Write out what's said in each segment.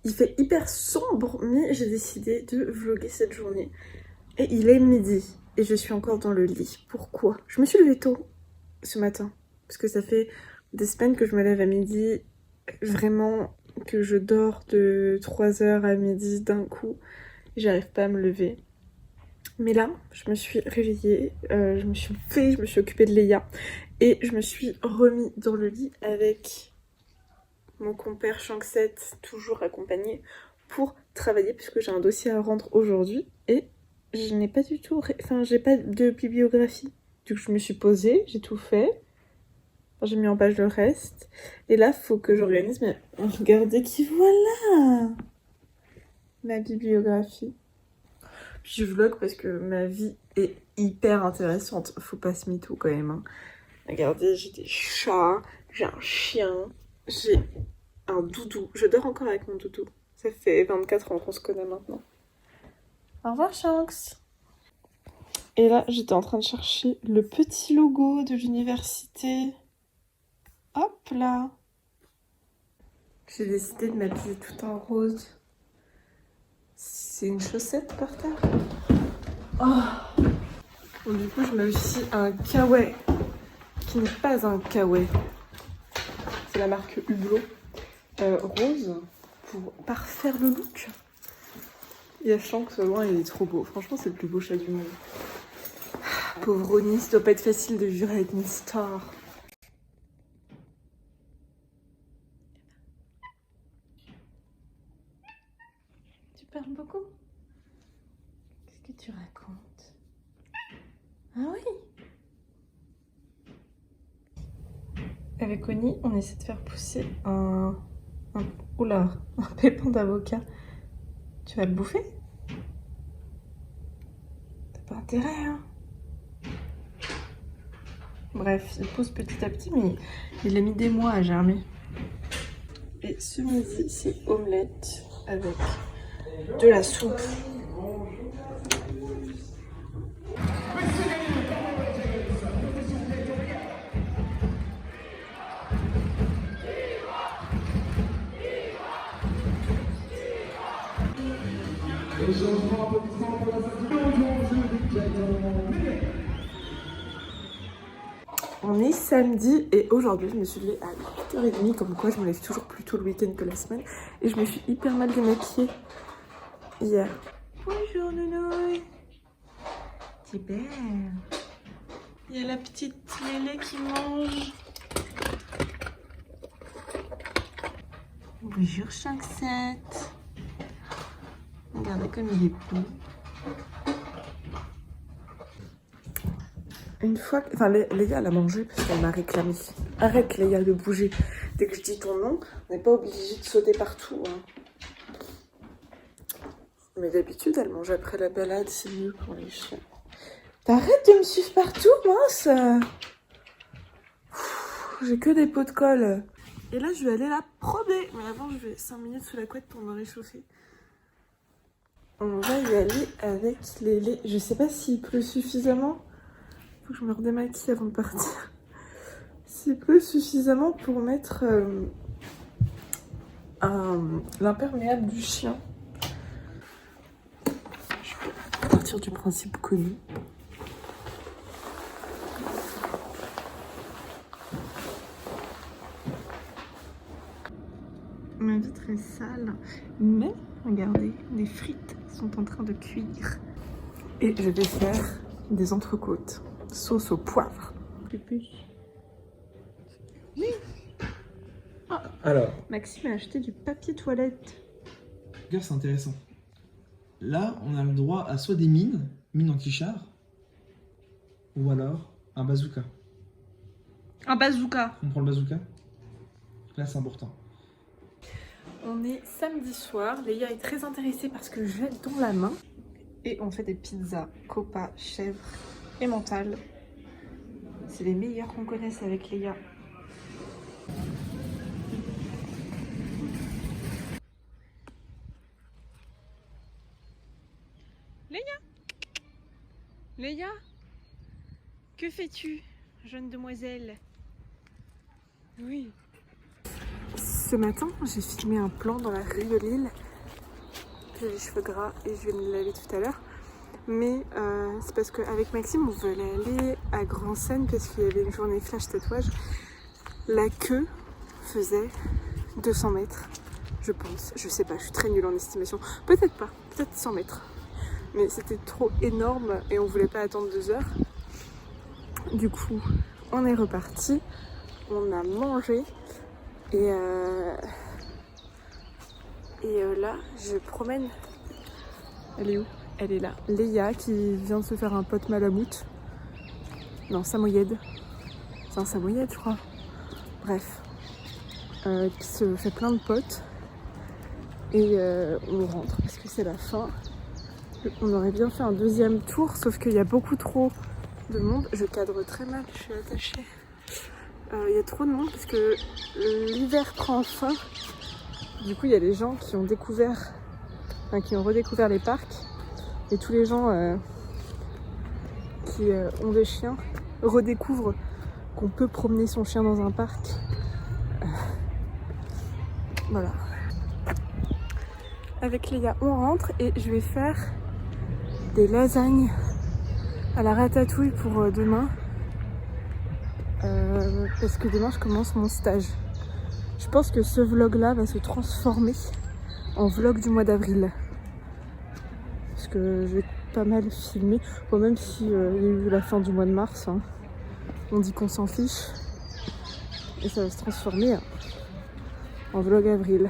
Il fait hyper sombre, mais j'ai décidé de vlogger cette journée. Et il est midi, et je suis encore dans le lit. Pourquoi? Je me suis levée tôt ce matin, parce que ça fait des semaines que je me lève à midi, vraiment que je dors de 3h à midi d'un coup. J'arrive pas à me lever. Mais là, je me suis réveillée, je me suis levée, je me suis occupée de Léa, et je me suis remis dans le lit avec mon compère Shankset, toujours accompagné, pour travailler, puisque j'ai un dossier à rendre aujourd'hui, et je n'ai pas du tout... Enfin, j'ai pas de bibliographie. Donc je me suis posée, j'ai tout fait, j'ai mis en page le reste, et là, faut que j'organise, mais regardez qui voilà! Ma bibliographie. Puis je vlog parce que ma vie est hyper intéressante, faut pas se mytho quand même. Hein. Regardez, j'ai des chats, j'ai un chien, j'ai un doudou. Je dors encore avec mon doudou. Ça fait 24 ans qu'on se connaît maintenant. Au revoir Shanks. Et là, j'étais en train de chercher le petit logo de l'université. Hop là. J'ai décidé de m'habiller tout en rose. C'est une chaussette par terre. Oh. Bon, du coup, je mets aussi un kawaii qui n'est pas un kawaii. C'est la marque Hublot rose pour parfaire le look. Et à Shanks, au loin, il est trop beau. Franchement, c'est le plus beau chat du monde. Pauvre Ronnie, ça doit pas être facile de vivre avec une star. Tu parles beaucoup? Qu'est-ce que tu racontes? Ah oui? Avec Connie, on essaie de faire pousser un pépin d'avocat. Tu vas le bouffer? T'as pas intérêt, hein? Bref, il pousse petit à petit, mais il a mis des mois à germer. Et ce midi, c'est omelette avec de la soupe. On est samedi et aujourd'hui je me suis levée à 8h30, comme quoi je me lève toujours plus tôt le week-end que la semaine. Et je me suis hyper mal démaquillée hier. Bonjour Nounouille. T'es belle. Il y a la petite Lélé qui mange. Bonjour Shankset. Regardez comme il est beau. Une fois que... Enfin, Léa, elle a mangé parce qu'elle m'a réclamé. Arrête, Léa, de bouger. Dès que je dis ton nom, on n'est pas obligé de sauter partout. Hein. Mais d'habitude, elle mange après la balade, c'est mieux pour les chiens. T'arrêtes de me suivre partout, mince. J'ai que des pots de colle. Et là, je vais aller la promener. Mais avant, je vais 5 minutes sous la couette pour me réchauffer. On va y aller avec Lélé. Je sais pas s'il pleut suffisamment. Faut que je me redémaquille avant de partir. S'il pleut suffisamment pour mettre l'imperméable du chien. Je vais partir du principe connu. Ma vitre est sale, mais regardez, les frites sont en train de cuire. Et je vais faire des entrecôtes, sauce au poivre. Oui. Ah. Alors, Maxime a acheté du papier toilette. regarde, c'est intéressant. Là, on a le droit à soit des mines en quichard, ou alors un bazooka. Un bazooka. On prend le bazooka. Là, c'est important. On est samedi soir, Léa est très intéressée parce que j'ai dans la main. Et on fait des pizzas copa, chèvre et mentale. C'est les meilleurs qu'on connaisse avec Léa. Léa, que fais-tu, jeune demoiselle? Oui. Ce matin, j'ai filmé un plan dans la rue de Lille. J'ai les cheveux gras et je vais me laver tout à l'heure. Mais c'est parce qu'avec Maxime, on voulait aller à Grand Seine parce qu'il y avait une journée flash tatouage. La queue faisait 200 mètres, je pense. Je sais pas, je suis très nulle en estimation. Peut-être pas, peut-être 100 mètres. Mais c'était trop énorme et on voulait pas attendre 2 heures. Du coup, on est reparti. On a mangé. Et là, je promène. Elle est où? Elle est là. Léa qui vient de se faire un pote malamoute. Non, samoyède. C'est un samoyède, je crois. Bref. Qui se fait plein de potes. Et on rentre parce que c'est la fin. On aurait bien fait un deuxième tour, sauf qu'il y a beaucoup trop de monde. Je cadre très mal, je suis attachée. Il y a trop de monde parce que l'hiver prend fin. Du coup, il y a des gens qui ont découvert, qui ont redécouvert les parcs. Et tous les gens qui ont des chiens redécouvrent qu'on peut promener son chien dans un parc. Voilà. Avec Léa, on rentre et je vais faire des lasagnes à la ratatouille pour demain. Parce que demain, je commence mon stage. Je pense que ce vlog-là va se transformer en vlog du mois d'avril. Parce que j'ai pas mal filmé. Bon, même si il y a eu la fin du mois de mars, hein. On dit qu'on s'en fiche. Et ça va se transformer en vlog avril.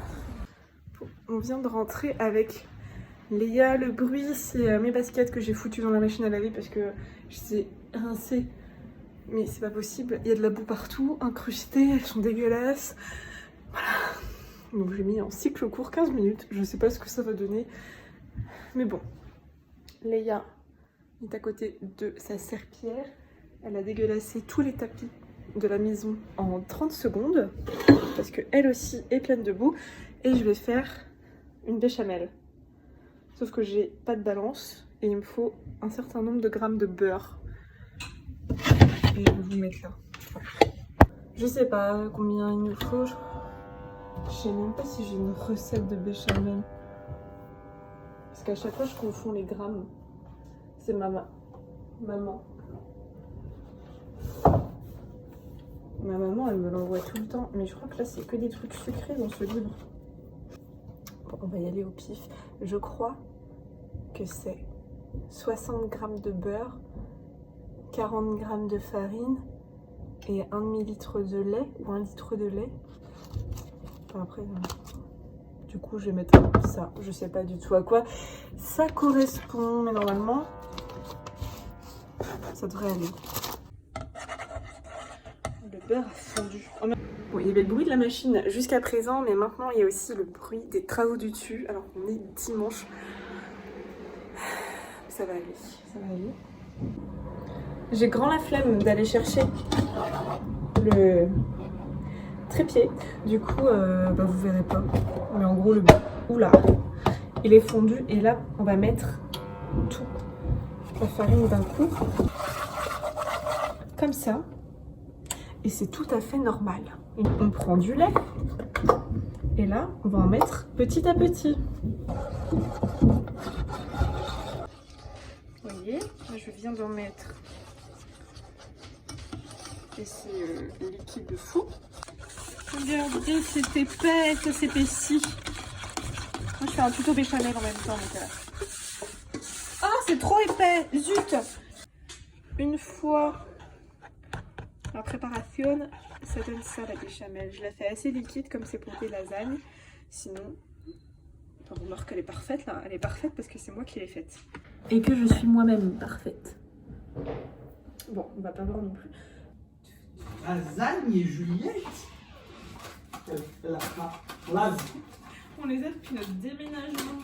On vient de rentrer avec Léa. Le bruit, c'est mes baskets que j'ai foutues dans la machine à laver parce que je les ai rincées. Mais c'est pas possible. Il y a de la boue partout, incrustée, elles sont dégueulasses. Voilà. Donc j'ai mis en cycle court 15 minutes. Je sais pas ce que ça va donner. Mais bon. Léa est à côté de sa serpillière. Elle a dégueulassé tous les tapis de la maison en 30 secondes. Parce qu'elle aussi est pleine de boue. Et je vais faire une béchamel. Sauf que j'ai pas de balance. Et il me faut un certain nombre de grammes de beurre. Et je vais vous mettre là. Je sais pas combien il nous faut. Je sais même pas si j'ai une recette de béchamel. Parce qu'à chaque fois je confonds les grammes. C'est maman. Ma maman elle me l'envoie tout le temps. Mais je crois que là c'est que des trucs sucrés dans ce livre. Bon, on va y aller au pif. Je crois que c'est 60 grammes de beurre, 40 grammes de farine et 1 demi-litre de lait ou 1 litre de lait. Enfin, après, du coup, je vais mettre ça. Je sais pas du tout à quoi ça correspond, mais normalement, ça devrait aller. Le beurre a fondu. Bon, il y avait le bruit de la machine jusqu'à présent, mais maintenant, il y a aussi le bruit des travaux du dessus. Alors qu'on est dimanche. Ça va aller, ça va aller. J'ai grand la flemme d'aller chercher le trépied. Du coup, vous verrez pas. Mais en gros, oula, il est fondu. Et là, on va mettre toute la farine d'un coup. Comme ça. Et c'est tout à fait normal. On prend du lait. Et là, on va en mettre petit à petit. Vous voyez, là, je viens d'en mettre. Et c'est liquide de fou. Regardez, c'est épais, ça s'épaissit. Moi, je fais un tuto béchamel en même temps. Ah, c'est trop épais, zut. Une fois la préparation, ça donne ça la béchamel. Je la fais assez liquide comme c'est pour des lasagnes. Sinon, on remarque qu'elle est parfaite là. Elle est parfaite parce que c'est moi qui l'ai faite. Et que je suis moi-même parfaite. Bon, on va pas voir non plus. Lasagne et Juliette. On les a depuis notre déménagement.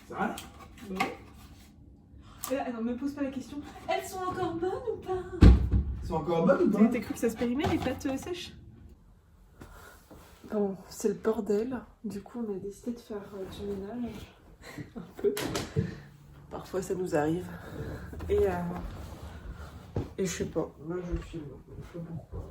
C'est vrai? Bon. Et là, ne me pose pas la question. Elles sont encore bonnes ou pas? Elles sont encore bonnes ou pas? T'as cru que ça se périmait les pâtes sèches? Bon, c'est le bordel. Du coup, on a décidé de faire du ménage. Un peu. Parfois, ça nous arrive. Et je sais pas. Là, je filme. Je sais pas pourquoi.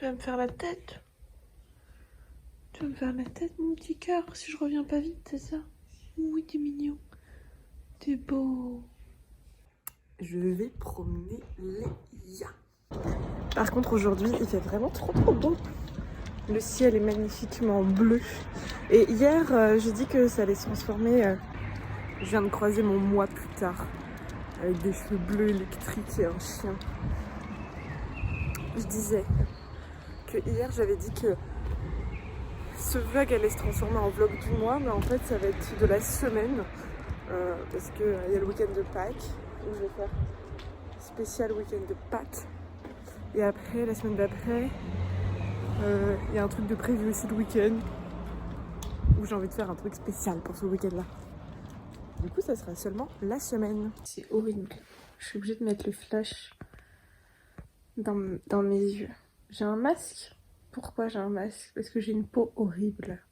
vas me faire la tête. Tu vas me faire la tête, mon petit cœur, si je reviens pas vite, c'est ça? Oui, t'es mignon. T'es beau. Je vais promener Léa. Par contre, aujourd'hui, il fait vraiment trop beau. Le ciel est magnifiquement bleu. Et hier, j'ai dit que ça allait se transformer. Je viens de croiser mon moi plus tard. Avec des cheveux bleus électriques et un chien. Je disais que hier, j'avais dit que ce vlog allait se transformer en vlog du mois, mais en fait ça va être de la semaine parce qu'il y a le week-end de Pâques où je vais faire spécial week-end de pâtes, et après la semaine d'après il y a un truc de prévu aussi le week-end où j'ai envie de faire un truc spécial pour ce week-end là. Du coup ça sera seulement la semaine. C'est horrible, je suis obligée de mettre le flash dans mes yeux. J'ai un masque. Pourquoi j'ai un masque? Parce que j'ai une peau horrible.